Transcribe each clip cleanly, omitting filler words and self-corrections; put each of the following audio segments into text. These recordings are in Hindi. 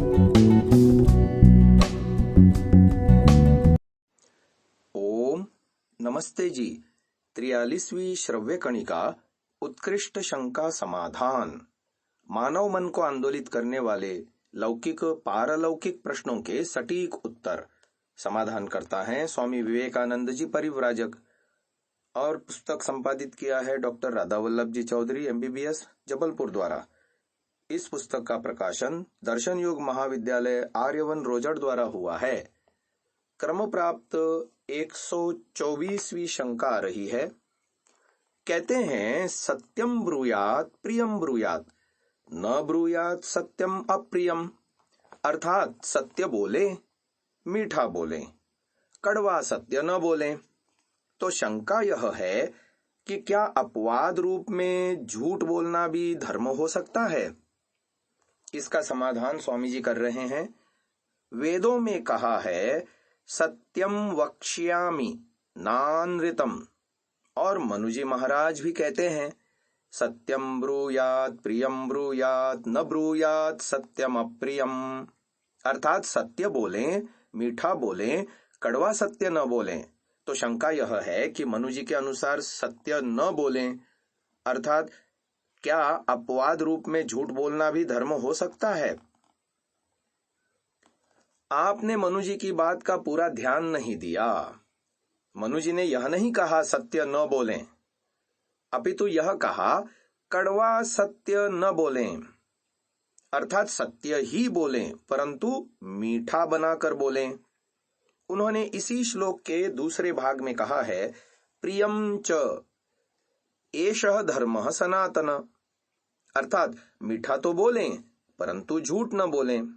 ओम नमस्ते जी। 43वीं श्रव्य कणिका उत्कृष्ट शंका समाधान मानव मन को आंदोलित करने वाले लौकिक पारलौकिक प्रश्नों के सटीक उत्तर समाधान करता है स्वामी विवेकानंद जी परिव्राजक, और पुस्तक संपादित किया है डॉक्टर राधा वल्लभ जी चौधरी MBBS जबलपुर द्वारा। इस पुस्तक का प्रकाशन दर्शन योग महाविद्यालय आर्यवन रोजड़ द्वारा हुआ है। क्रम प्राप्त 124वीं शंका आ रही है। कहते हैं सत्यम ब्रूयात प्रियम ब्रूयात, न ब्रूयात सत्यम अप्रियम, अर्थात सत्य बोले मीठा बोले, कड़वा सत्य न बोले। तो शंका यह है कि क्या अपवाद रूप में झूठ बोलना भी धर्म हो सकता है? इसका समाधान स्वामी जी कर रहे हैं। वेदों में कहा है सत्यम वक्ष्यामि नानृतम, और मनुजी महाराज भी कहते हैं सत्यम ब्रूयात प्रियम ब्रूयात न ब्रूयात सत्यम अप्रियम, अर्थात सत्य बोलें मीठा बोलें कड़वा सत्य न बोलें। तो शंका यह है कि मनुजी के अनुसार सत्य न बोलें, अर्थात क्या अपवाद रूप में झूठ बोलना भी धर्म हो सकता है? आपने मनुजी की बात का पूरा ध्यान नहीं दिया। मनुजी ने यह नहीं कहा सत्य न बोलें, अपितु यह कहा कड़वा सत्य न बोलें, अर्थात सत्य ही बोलें परंतु मीठा बनाकर बोलें। उन्होंने इसी श्लोक के दूसरे भाग में कहा है प्रियम च एषः धर्मः सनातन, अर्थात मीठा तो बोलें परंतु झूठ न बोलें।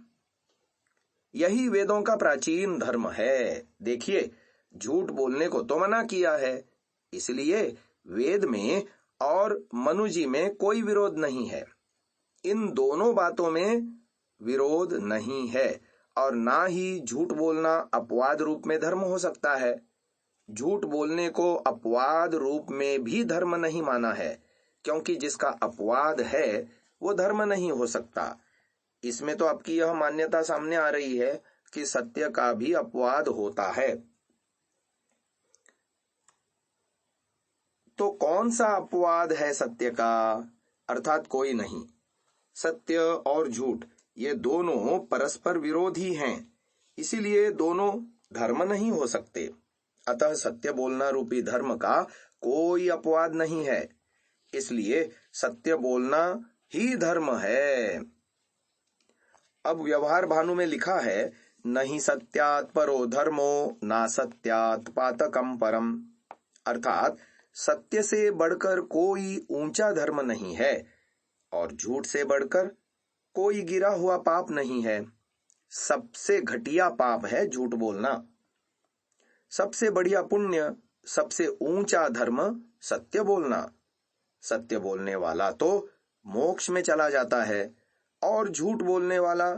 यही वेदों का प्राचीन धर्म है। देखिए, झूठ बोलने को तो मना किया है, इसलिए वेद में और मनुजी में कोई विरोध नहीं है। इन दोनों बातों में विरोध नहीं है, और ना ही झूठ बोलना अपवाद रूप में धर्म हो सकता है। झूठ बोलने को अपवाद रूप में भी धर्म नहीं माना है, क्योंकि जिसका अपवाद है वो धर्म नहीं हो सकता। इसमें तो आपकी यह मान्यता सामने आ रही है कि सत्य का भी अपवाद होता है। तो कौन सा अपवाद है सत्य का? अर्थात कोई नहीं। सत्य और झूठ ये दोनों परस्पर विरोधी हैं, इसीलिए दोनों धर्म नहीं हो सकते। अतः सत्य बोलना रूपी धर्म का कोई अपवाद नहीं है, इसलिए सत्य बोलना ही धर्म है। अब व्यवहार भानु में लिखा है नहीं सत्यात् परो धर्मो ना सत्यात् पातकम परम, अर्थात सत्य से बढ़कर कोई ऊंचा धर्म नहीं है और झूठ से बढ़कर कोई गिरा हुआ पाप नहीं है। सबसे घटिया पाप है झूठ बोलना। सबसे बढ़िया पुण्य, सबसे ऊंचा धर्म सत्य बोलना। सत्य बोलने वाला तो मोक्ष में चला जाता है और झूठ बोलने वाला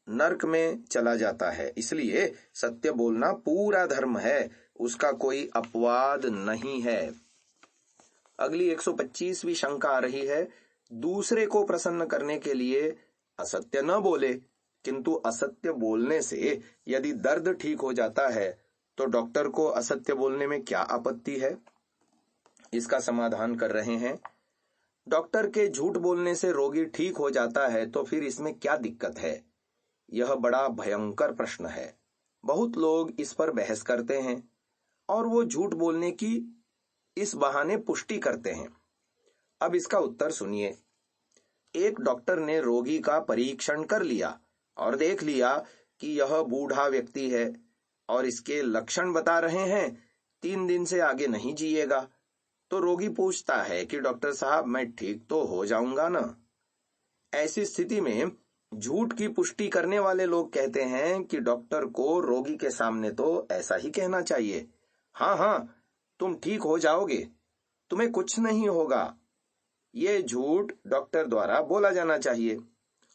नरक में चला जाता है। इसलिए सत्य बोलना पूरा धर्म है, उसका कोई अपवाद नहीं है। अगली 125वीं शंका आ रही है दूसरे को प्रसन्न करने के लिए असत्य न बोले, किंतु असत्य बोलने से यदि दर्द ठीक हो जाता है तो डॉक्टर को असत्य बोलने में क्या आपत्ति है? इसका समाधान कर रहे हैं डॉक्टर के झूठ बोलने से रोगी ठीक हो जाता है तो फिर इसमें क्या दिक्कत है? यह बड़ा भयंकर प्रश्न है। बहुत लोग इस पर बहस करते हैं और वो झूठ बोलने की इस बहाने पुष्टि करते हैं। अब इसका उत्तर सुनिए। एक डॉक्टर ने रोगी का परीक्षण कर लिया और देख लिया कि यह बूढ़ा व्यक्ति है और इसके लक्षण बता रहे हैं 3 दिन से आगे नहीं जिएगा। तो रोगी पूछता है कि डॉक्टर साहब मैं ठीक तो हो जाऊंगा ना? ऐसी स्थिति में झूठ की पुष्टि करने वाले लोग कहते हैं कि डॉक्टर को रोगी के सामने तो ऐसा ही कहना चाहिए, हाँ हाँ तुम ठीक हो जाओगे, तुम्हें कुछ नहीं होगा। ये झूठ डॉक्टर द्वारा बोला जाना चाहिए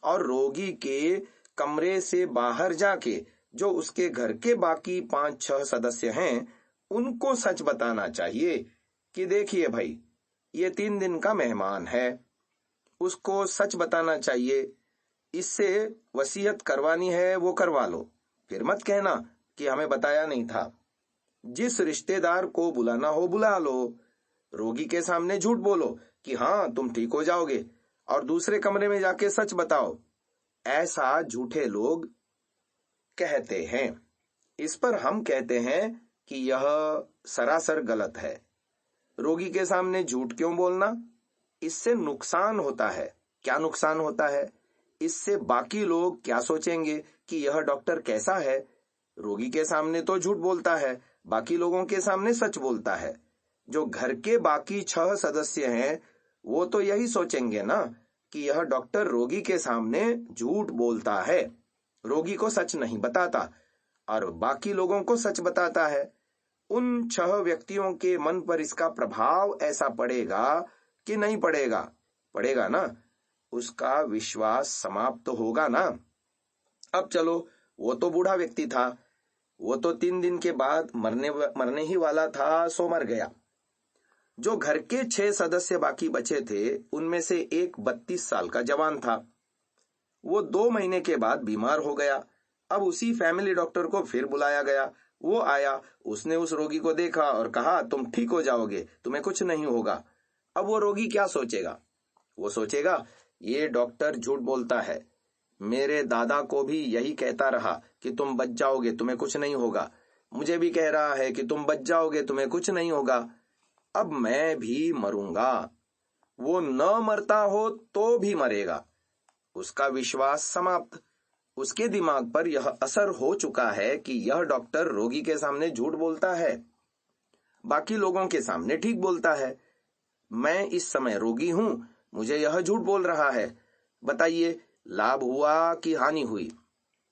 और रोगी के कमरे से बाहर जाके जो उसके घर के बाकी 5-6 सदस्य हैं उनको सच बताना चाहिए कि देखिए भाई ये 3 दिन का मेहमान है। उसको सच बताना चाहिए इससे वसीयत करवानी है वो करवा लो, फिर मत कहना कि हमें बताया नहीं था। जिस रिश्तेदार को बुलाना हो बुला लो। रोगी के सामने झूठ बोलो कि हाँ तुम ठीक हो जाओगे, और दूसरे कमरे में जाके सच बताओ। ऐसा झूठे लोग कहते हैं। इस पर हम कहते हैं कि यह सरासर गलत है। रोगी के सामने झूठ क्यों बोलना? इससे नुकसान होता है। क्या नुकसान होता है? इससे बाकी लोग क्या सोचेंगे कि यह डॉक्टर कैसा है। रोगी के सामने तो झूठ बोलता है, बाकी लोगों के सामने सच बोलता है। जो घर के बाकी 6 सदस्य हैं वो तो यही सोचेंगे ना कि यह डॉक्टर रोगी के सामने झूठ बोलता है, रोगी को सच नहीं बताता और बाकी लोगों को सच बताता है। उन 6 व्यक्तियों के मन पर इसका प्रभाव ऐसा पड़ेगा कि नहीं पड़ेगा? पड़ेगा ना। उसका विश्वास समाप्त होगा ना। अब चलो, वो तो बूढ़ा व्यक्ति था, वो तो 3 दिन के बाद मरने ही वाला था, सो मर गया। जो घर के 6 सदस्य बाकी बचे थे उनमें से एक 32 साल का जवान था। वो 2 महीने के बाद बीमार हो गया। अब उसी फैमिली डॉक्टर को फिर बुलाया गया। वो आया, उसने उस रोगी को देखा और कहा तुम ठीक हो जाओगे, तुम्हें कुछ नहीं होगा। अब वो रोगी क्या सोचेगा? वो सोचेगा ये डॉक्टर झूठ बोलता है, मेरे दादा को भी यही कहता रहा कि तुम बच जाओगे, तुम्हें कुछ नहीं होगा। मुझे भी कह रहा है कि तुम बच जाओगे, तुम्हें कुछ नहीं होगा। अब मैं भी मरूंगा। वो न मरता हो तो भी मरेगा। उसका विश्वास समाप्त। उसके दिमाग पर यह असर हो चुका है कि यह डॉक्टर रोगी के सामने झूठ बोलता है, बाकी लोगों के सामने ठीक बोलता है। मैं इस समय रोगी हूं, मुझे यह झूठ बोल रहा है। बताइए, लाभ हुआ कि हानि हुई?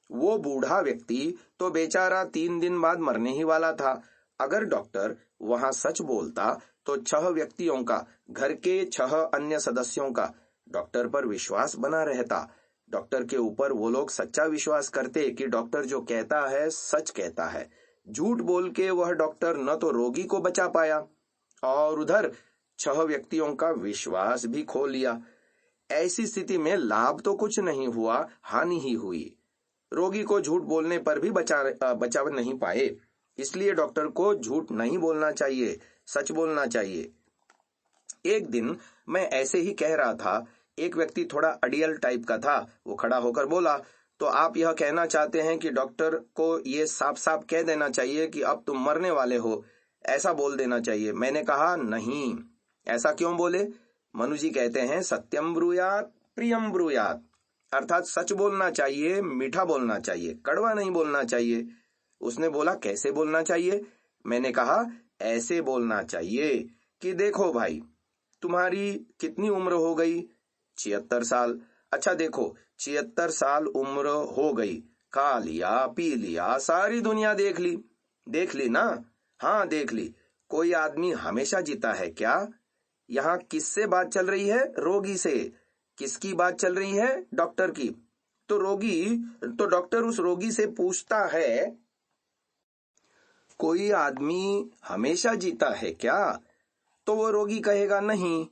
वो बूढ़ा व्यक्ति तो बेचारा 3 दिन बाद मरने ही वाला था। अगर डॉक्टर वहां सच बोलता तो 6 व्यक्तियों का, घर के 6 अन्य सदस्यों का डॉक्टर पर विश्वास बना रहता। डॉक्टर के ऊपर वो लोग सच्चा विश्वास करते कि डॉक्टर जो कहता है सच कहता है। झूठ बोल के वह डॉक्टर न तो रोगी को बचा पाया और उधर 6 व्यक्तियों का विश्वास भी खो लिया। ऐसी स्थिति में लाभ तो कुछ नहीं हुआ, हानि ही हुई। रोगी को झूठ बोलने पर भी बचा नहीं पाए। इसलिए डॉक्टर को झूठ नहीं बोलना चाहिए, सच बोलना चाहिए। एक दिन मैं ऐसे ही कह रहा था, एक व्यक्ति थोड़ा अड़ियल टाइप का था। वो खड़ा होकर बोला, तो आप यह कहना चाहते हैं कि डॉक्टर को ये साफ साफ कह देना चाहिए कि अब तुम मरने वाले हो, ऐसा बोल देना चाहिए। मैंने कहा नहीं। ऐसा क्यों बोले? मनु जी कहते हैं सत्यम ब्रूयात प्रियम ब्रूयात, अर्थात सच बोलना चाहिए, मीठा बोलना चाहिए, कड़वा नहीं बोलना चाहिए। उसने बोला कैसे बोलना चाहिए? मैंने कहा ऐसे बोलना चाहिए कि देखो भाई, तुम्हारी कितनी उम्र हो गई? 76 साल। अच्छा देखो, 76 साल उम्र हो गई, खा लिया पी लिया, सारी दुनिया देख ली ना? हाँ देख ली। कोई आदमी हमेशा जीता है क्या? यहाँ किससे बात चल रही है? रोगी से। किसकी बात चल रही है? डॉक्टर की। तो डॉक्टर उस रोगी से पूछता है, कोई आदमी हमेशा जीता है क्या? तो वो रोगी कहेगा नहीं।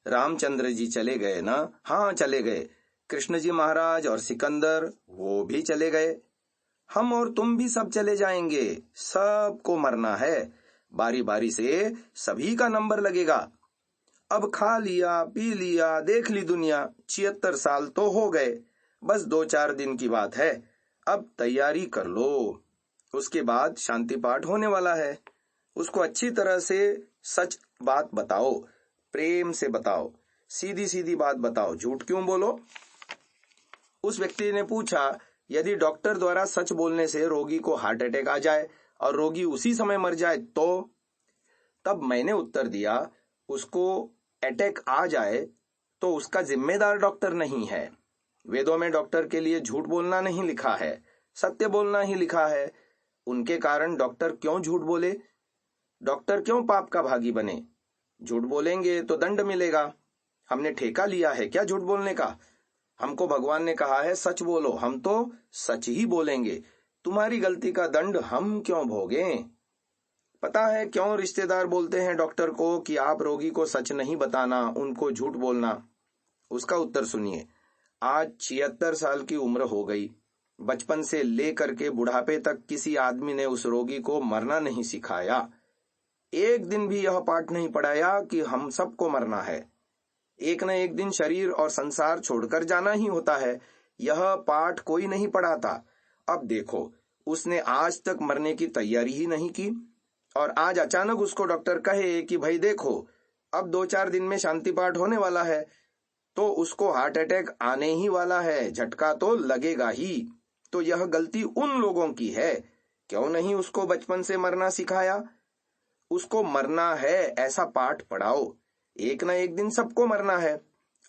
रामचंद्र जी चले गए ना? हाँ चले गए। कृष्ण जी महाराज और सिकंदर, वो भी चले गए। हम और तुम भी सब चले जाएंगे। सबको मरना है, बारी बारी से सभी का नंबर लगेगा। अब खा लिया पी लिया, देख ली दुनिया, 76 साल तो हो गए, बस 2-4 दिन की बात है। अब तैयारी कर लो, उसके बाद शांति पाठ होने वाला है। उसको अच्छी तरह से सच बात बताओ, प्रेम से बताओ, सीधी सीधी बात बताओ, झूठ क्यों बोलो? उस व्यक्ति ने पूछा, यदि डॉक्टर द्वारा सच बोलने से रोगी को हार्ट अटैक आ जाए और रोगी उसी समय मर जाए तो? तब मैंने उत्तर दिया, उसको अटैक आ जाए तो उसका जिम्मेदार डॉक्टर नहीं है। वेदों में डॉक्टर के लिए झूठ बोलना नहीं लिखा है, सत्य बोलना ही लिखा है। उनके कारण डॉक्टर क्यों झूठ बोले? डॉक्टर क्यों पाप का भागी बने? झूठ बोलेंगे तो दंड मिलेगा। हमने ठेका लिया है क्या झूठ बोलने का? हमको भगवान ने कहा है सच बोलो, हम तो सच ही बोलेंगे। तुम्हारी गलती का दंड हम क्यों भोगें? पता है क्यों रिश्तेदार बोलते हैं डॉक्टर को कि आप रोगी को सच नहीं बताना, उनको झूठ बोलना? उसका उत्तर सुनिए। आज 76 साल की उम्र हो गई। बचपन से लेकर के बुढ़ापे तक किसी आदमी ने उस रोगी को मरना नहीं सिखाया। एक दिन भी यह पाठ नहीं पढ़ाया कि हम सबको मरना है, एक न एक दिन शरीर और संसार छोड़कर जाना ही होता है। यह पाठ कोई नहीं पढ़ाता। अब देखो, उसने आज तक मरने की तैयारी ही नहीं की और आज अचानक उसको डॉक्टर कहे कि भाई देखो, अब 2-4 दिन में शांति पाठ होने वाला है, तो उसको हार्ट अटैक आने ही वाला है, झटका तो लगेगा ही। तो यह गलती उन लोगों की है। क्यों नहीं उसको बचपन से मरना सिखाया? उसको मरना है ऐसा पाठ पढ़ाओ। एक न एक दिन सबको मरना है।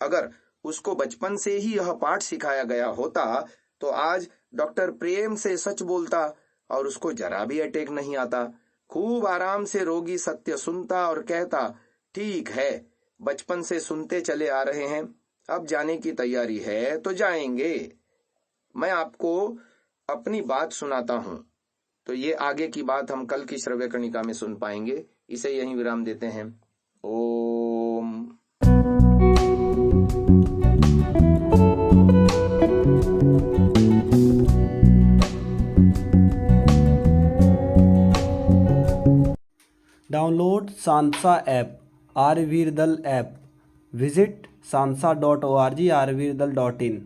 अगर उसको बचपन से ही यह पाठ सिखाया गया होता तो आज डॉक्टर प्रेम से सच बोलता और उसको जरा भी अटैक नहीं आता। खूब आराम से रोगी सत्य सुनता और कहता, ठीक है, बचपन से सुनते चले आ रहे हैं, अब जाने की तैयारी है तो जाएंगे। मैं आपको अपनी बात सुनाता हूं, तो ये आगे की बात हम कल की श्रव्य कणिका में सुन पाएंगे। इसे यहीं विराम देते हैं। Om. Download Sansa app, Arvirdal app. Visit sansa.org, arvirdal.in।